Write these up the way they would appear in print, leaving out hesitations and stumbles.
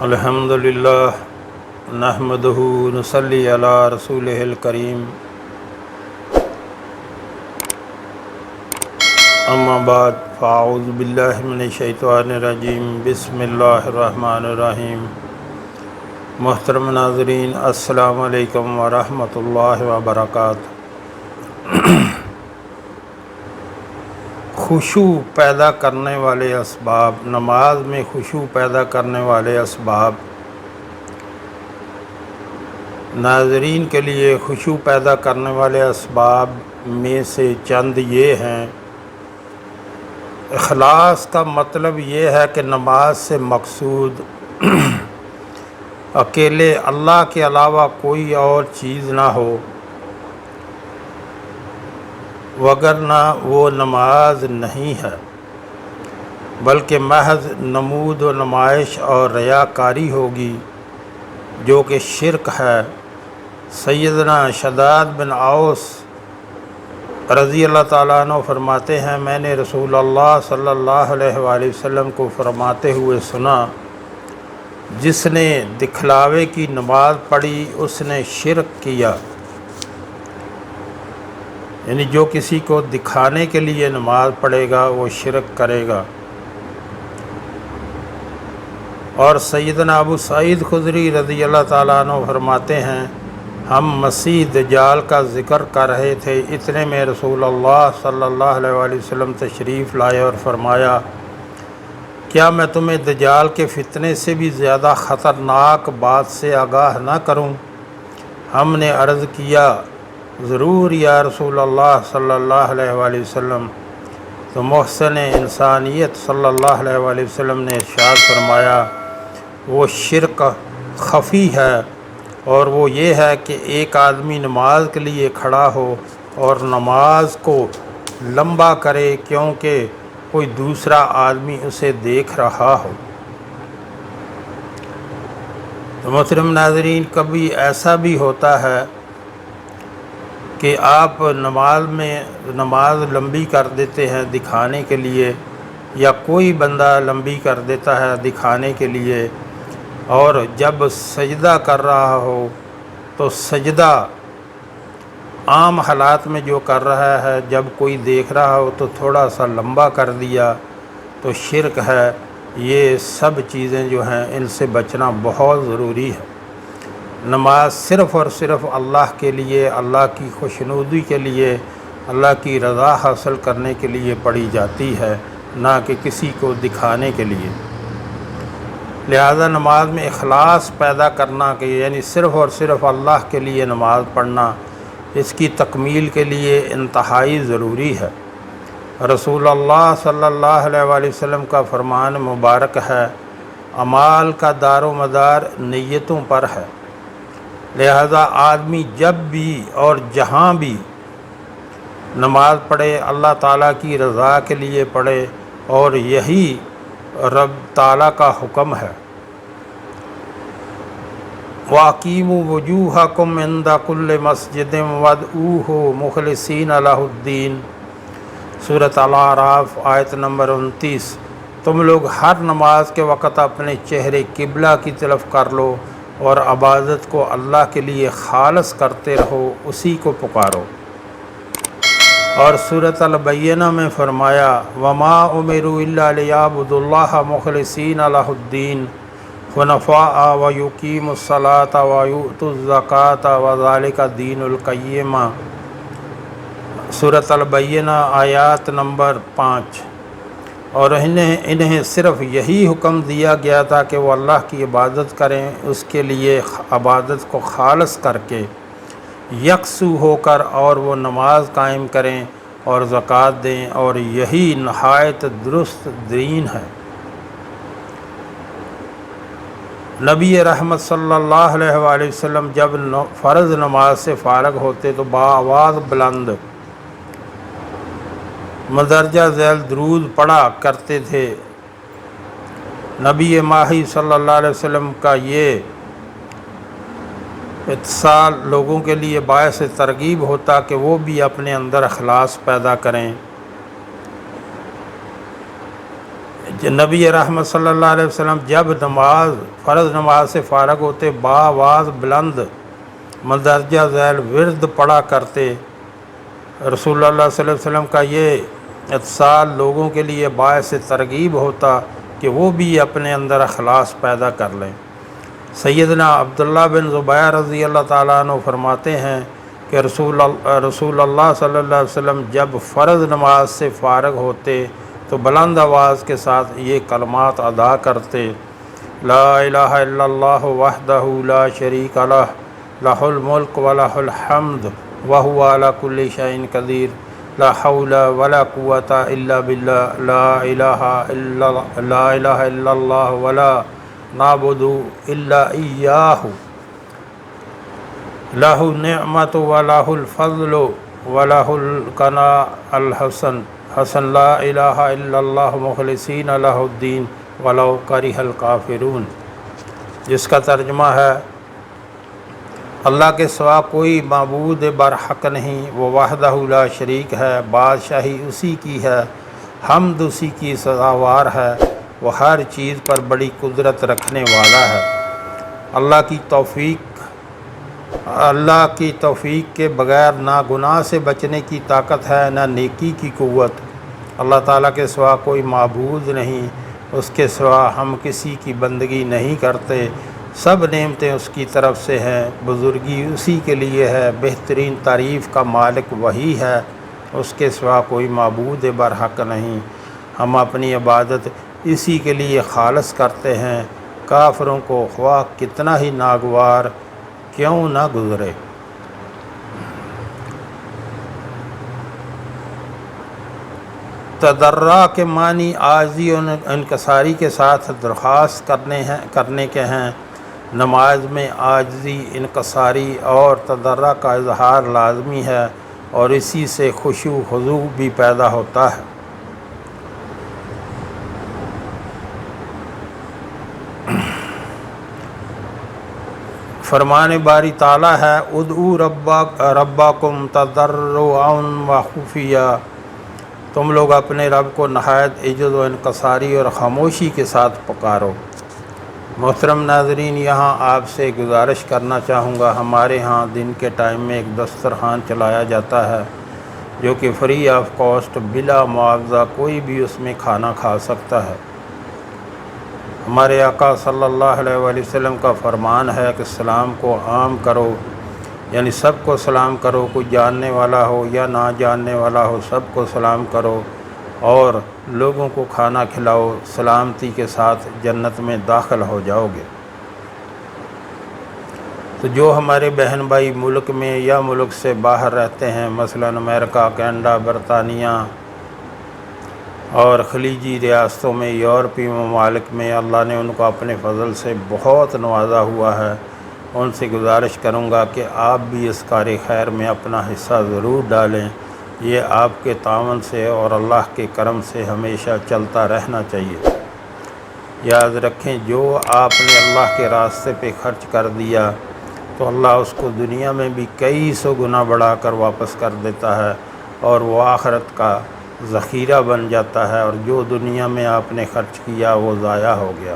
الحمدللہ نحمدہ نصلی علی رسولہ الکریم اما بعد فاعوذ باللہ من الشیطان الرجیم بسم اللہ الرحمن الرحیم۔ محترم ناظرین، السلام علیکم ورحمۃ اللہ وبرکاتہ۔ خشوع پیدا کرنے والے اسباب، نماز میں خشوع پیدا کرنے والے اسباب۔ ناظرین کے لیے خشوع پیدا کرنے والے اسباب میں سے چند یہ ہیں۔ اخلاص کا مطلب یہ ہے کہ نماز سے مقصود اکیلے اللہ کے علاوہ کوئی اور چیز نہ ہو، وگرنہ وہ نماز نہیں ہے، بلکہ محض نمود و نمائش اور ریاکاری ہوگی، جو کہ شرک ہے۔ سیدنا شداد بن اوس رضی اللہ تعالیٰ عنہ فرماتے ہیں، میں نے رسول اللہ صلی اللہ علیہ وآلہ وسلم کو فرماتے ہوئے سنا، جس نے دکھلاوے کی نماز پڑھی اس نے شرک کیا۔ یعنی جو کسی کو دکھانے کے لیے نماز پڑھے گا وہ شرک کرے گا۔ اور سیدنا ابو سعید خدری رضی اللہ تعالیٰ عنہ فرماتے ہیں، ہم مسیح دجال کا ذکر کر رہے تھے، اتنے میں رسول اللہ صلی اللہ علیہ وآلہ وسلم تشریف لائے اور فرمایا، کیا میں تمہیں دجال کے فتنے سے بھی زیادہ خطرناک بات سے آگاہ نہ کروں؟ ہم نے عرض کیا، ضرور یا رسول اللہ صلی اللہ علیہ وآلہ وسلم۔ تو محسن انسانیت صلی اللہ علیہ وآلہ وسلم نے ارشاد فرمایا، وہ شرک خفی ہے، اور وہ یہ ہے کہ ایک آدمی نماز کے لیے کھڑا ہو اور نماز کو لمبا کرے کیونکہ کوئی دوسرا آدمی اسے دیکھ رہا ہو۔ تو محترم ناظرین، کبھی ایسا بھی ہوتا ہے کہ آپ نماز لمبی کر دیتے ہیں دکھانے کے لیے، یا کوئی بندہ لمبی کر دیتا ہے دکھانے کے لیے، اور جب سجدہ کر رہا ہو تو سجدہ عام حالات میں جو کر رہا ہے، جب کوئی دیکھ رہا ہو تو تھوڑا سا لمبا کر دیا، تو شرک ہے۔ یہ سب چیزیں جو ہیں ان سے بچنا بہت ضروری ہے۔ نماز صرف اور صرف اللہ کے لیے، اللہ کی خوشنودی کے لیے، اللہ کی رضا حاصل کرنے کے لیے پڑھی جاتی ہے، نہ کہ کسی کو دکھانے کے لیے۔ لہذا نماز میں اخلاص پیدا کرنا، کہ یعنی صرف اور صرف اللہ کے لیے نماز پڑھنا، اس کی تکمیل کے لیے انتہائی ضروری ہے۔ رسول اللہ صلی اللہ علیہ وآلہ وسلم کا فرمان مبارک ہے، اعمال کا دار و مدار نیتوں پر ہے۔ لہذا آدمی جب بھی اور جہاں بھی نماز پڑھے، اللہ تعالیٰ کی رضا کے لیے پڑھے، اور یہی رب تعالیٰ کا حکم ہے۔ وَأَقِیمُوا وُجُوهَکُمْ عِنْدَ كُلِّ مَسْجِدٍ وَادْعُوهُ مُخْلِصِینَ لَهُ الدِّینَ۔ سورۃ الاعراف آیت نمبر 29۔ تم لوگ ہر نماز کے وقت اپنے چہرے قبلہ کی طرف کر لو اور عبادت کو اللہ کے لیے خالص کرتے رہو، اسی کو پکارو۔ اور سورۃ البینہ میں فرمایا، وَمَا أُمِرُوا إِلَّا لِيَعْبُدُوا اللَّهَ مُخْلِصِينَ لَهُ الدِّينَ حُنَفَاءَ وَيُقِيمُوا الصَّلَاةَ وَيُؤْتُوا الزَّكَاةَ وَذَلِكَ دِينُ الْقَيِّمَةِ۔ سورۃ البینہ آیات نمبر 5۔ اور انہیں صرف یہی حکم دیا گیا تھا کہ وہ اللہ کی عبادت کریں، اس کے لیے عبادت کو خالص کر کے، یکسو ہو کر، اور وہ نماز قائم کریں اور زکوٰۃ دیں، اور یہی نہایت درست دین ہے۔ نبی رحمت صلی اللہ علیہ وآلہ وسلم جب فرض نماز سے فارغ ہوتے تو بآواز بلند مندرجہ ذیل درود پڑھا کرتے تھے۔ نبی ماہی صلی اللہ علیہ وسلم کا یہ اتصال لوگوں کے لیے باعث ترغیب ہوتا کہ وہ بھی اپنے اندر اخلاص پیدا کریں۔ نبی رحمت صلی اللہ علیہ وسلم جب فرض نماز سے فارغ ہوتے بآواز بلند مندرجہ ذیل ورد پڑھا کرتے۔ رسول اللہ صلی اللہ علیہ وسلم کا یہ اتصال لوگوں کے لیے باعث ترغیب ہوتا کہ وہ بھی اپنے اندر اخلاص پیدا کر لیں۔ سیدنا عبداللہ بن زبیر رضی اللہ تعالیٰ عنہ فرماتے ہیں کہ رسول اللہ صلی اللہ علیہ وسلم جب فرض نماز سے فارغ ہوتے تو بلند آواز کے ساتھ یہ کلمات ادا کرتے: لا الہ الا اللہ وحدہ لا شریک لہ لہ الملک ولہ الحمد وہو علی کل شیء قدیر لا حول ولا قوۃ الا باللہ لا الہ الا اللہ ولا نعبد الا ایاہ لہ النعمۃ ولہ الفضل ولہ الثناء الحسن لا الہ الا اللہ مخلصین لہ الدین ولو کرہ الکافرون، جس کا ترجمہ ہے: اللہ کے سوا کوئی معبود برحق نہیں، وہ وحدہ لا شریک ہے، بادشاہی اسی کی ہے، حمد اسی کی سزاوار ہے، وہ ہر چیز پر بڑی قدرت رکھنے والا ہے۔ اللہ کی توفیق کے بغیر نہ گناہ سے بچنے کی طاقت ہے نہ نیکی کی قوت۔ اللہ تعالیٰ کے سوا کوئی معبود نہیں، اس کے سوا ہم کسی کی بندگی نہیں کرتے، سب نعمتیں اس کی طرف سے ہیں، بزرگی اسی کے لیے ہے، بہترین تعریف کا مالک وہی ہے، اس کے سوا کوئی معبود برحق نہیں، ہم اپنی عبادت اسی کے لیے خالص کرتے ہیں، کافروں کو خواہ کتنا ہی ناگوار کیوں نہ گزرے۔ تضرع کے معنی عاجزی اور انکساری کے ساتھ درخواست کرنے کے ہیں۔ نماز میں عاجزی، انکساری اور تضرع کا اظہار لازمی ہے اور اسی سے خشوع خضوع بھی پیدا ہوتا ہے۔ فرمان باری تعالیٰ ہے: ادعوا ربکم تضرعا وخفیا، تم لوگ اپنے رب کو نہایت عجز و انکساری اور خاموشی کے ساتھ پکارو۔ محترم ناظرین، یہاں آپ سے گزارش کرنا چاہوں گا، ہمارے ہاں دن کے ٹائم میں ایک دسترخوان چلایا جاتا ہے جو کہ فری آف کاسٹ، بلا معاوضہ کوئی بھی اس میں کھانا کھا سکتا ہے۔ ہمارے آقا صلی اللہ علیہ وآلہ وسلم کا فرمان ہے کہ سلام کو عام کرو، یعنی سب کو سلام کرو، کوئی جاننے والا ہو یا نہ جاننے والا ہو، سب کو سلام کرو اور لوگوں کو کھانا کھلاؤ، سلامتی کے ساتھ جنت میں داخل ہو جاؤ گے۔ تو جو ہمارے بہن بھائی ملک میں یا ملک سے باہر رہتے ہیں، مثلا امریکہ، کینیڈا، برطانیہ اور خلیجی ریاستوں میں، یورپی ممالک میں، اللہ نے ان کو اپنے فضل سے بہت نوازا ہوا ہے، ان سے گزارش کروں گا کہ آپ بھی اس کار خیر میں اپنا حصہ ضرور ڈالیں۔ یہ آپ کے تعاون سے اور اللہ کے کرم سے ہمیشہ چلتا رہنا چاہیے۔ یاد رکھیں، جو آپ نے اللہ کے راستے پہ خرچ کر دیا تو اللہ اس کو دنیا میں بھی کئی سو گنا بڑھا کر واپس کر دیتا ہے اور وہ آخرت کا ذخیرہ بن جاتا ہے، اور جو دنیا میں آپ نے خرچ کیا وہ ضائع ہو گیا،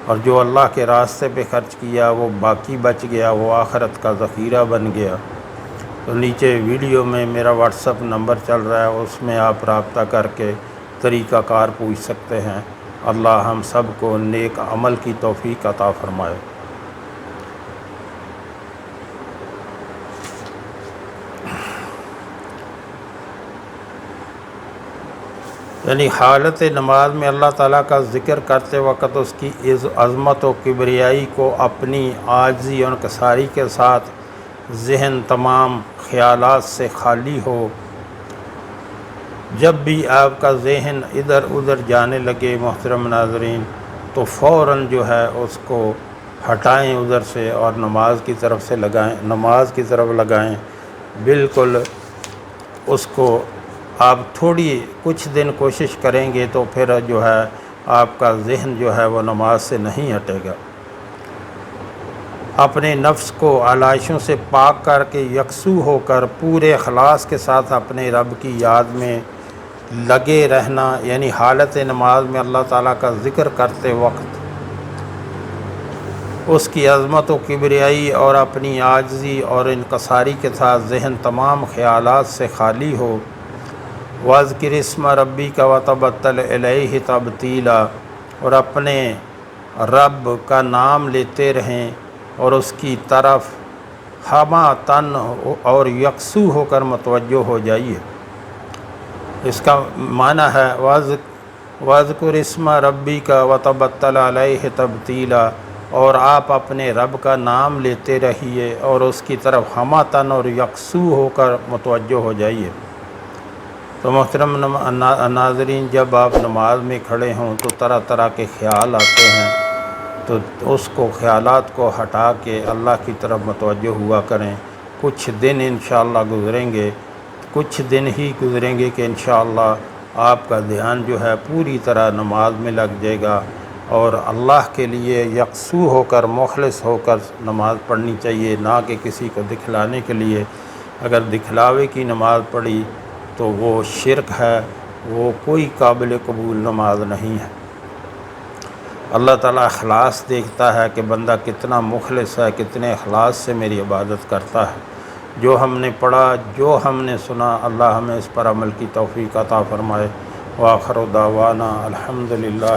اور جو اللہ کے راستے پہ خرچ کیا وہ باقی بچ گیا، وہ آخرت کا ذخیرہ بن گیا۔ تو نیچے ویڈیو میں میرا واٹس اپ نمبر چل رہا ہے، اس میں آپ رابطہ کر کے طریقہ کار پوچھ سکتے ہیں۔ اللہ ہم سب کو نیک عمل کی توفیق عطا فرمائے۔ یعنی حالت نماز میں اللہ تعالیٰ کا ذکر کرتے وقت اس کی عظمت و کبریائی کو اپنی عاجزی اور انکساری کے ساتھ ذہن تمام خیالات سے خالی ہو۔ جب بھی آپ کا ذہن ادھر ادھر جانے لگے محترم ناظرین، تو فوراً جو ہے اس کو ہٹائیں ادھر سے اور نماز کی طرف لگائیں، بالکل اس کو آپ کچھ دن کوشش کریں گے تو پھر جو ہے آپ کا ذہن جو ہے وہ نماز سے نہیں ہٹے گا۔ اپنے نفس کو علائشوں سے پاک کر کے یکسو ہو کر پورے اخلاص کے ساتھ اپنے رب کی یاد میں لگے رہنا، یعنی حالت نماز میں اللہ تعالیٰ کا ذکر کرتے وقت اس کی عظمت و کبریائی اور اپنی عاجزی اور انکساری کے ساتھ ذہن تمام خیالات سے خالی ہو۔ وَاذْكِرِ اسْمَ رَبِّكَ وَتَبَتَّلْ إِلَيْهِ تَبْتِيلًا، اور اپنے رب کا نام لیتے رہیں اور اس کی طرف ہمہ تن اور یکسو ہو کر متوجہ ہو جائیے۔ اس کا معنی ہے وَاذْكُرِ اسْمَ رَبِّكَ وَتَبَتَّلْ إِلَيْهِ تَبْتِيلًا، اور آپ اپنے رب کا نام لیتے رہیے اور اس کی طرف ہمہ تن اور یکسو ہو کر متوجہ ہو جائیے۔ تو محترم ناظرین، جب آپ نماز میں کھڑے ہوں تو طرح طرح کے خیال آتے ہیں، تو اس کو خیالات کو ہٹا کے اللہ کی طرف متوجہ ہوا کریں۔ کچھ دن انشاءاللہ گزریں گے، کچھ دن ہی گزریں گے کہ انشاءاللہ آپ کا دھیان جو ہے پوری طرح نماز میں لگ جائے گا، اور اللہ کے لیے یکسو ہو کر مخلص ہو کر نماز پڑھنی چاہیے، نہ کہ کسی کو دکھلانے کے لیے۔ اگر دکھلاوے کی نماز پڑھی تو وہ شرک ہے، وہ کوئی قابل قبول نماز نہیں ہے۔ اللہ تعالیٰ اخلاص دیکھتا ہے کہ بندہ کتنا مخلص ہے، کتنے اخلاص سے میری عبادت کرتا ہے۔ جو ہم نے پڑھا، جو ہم نے سنا، اللہ ہمیں اس پر عمل کی توفیق عطا فرمائے۔ وآخر دعوانا الحمدللہ۔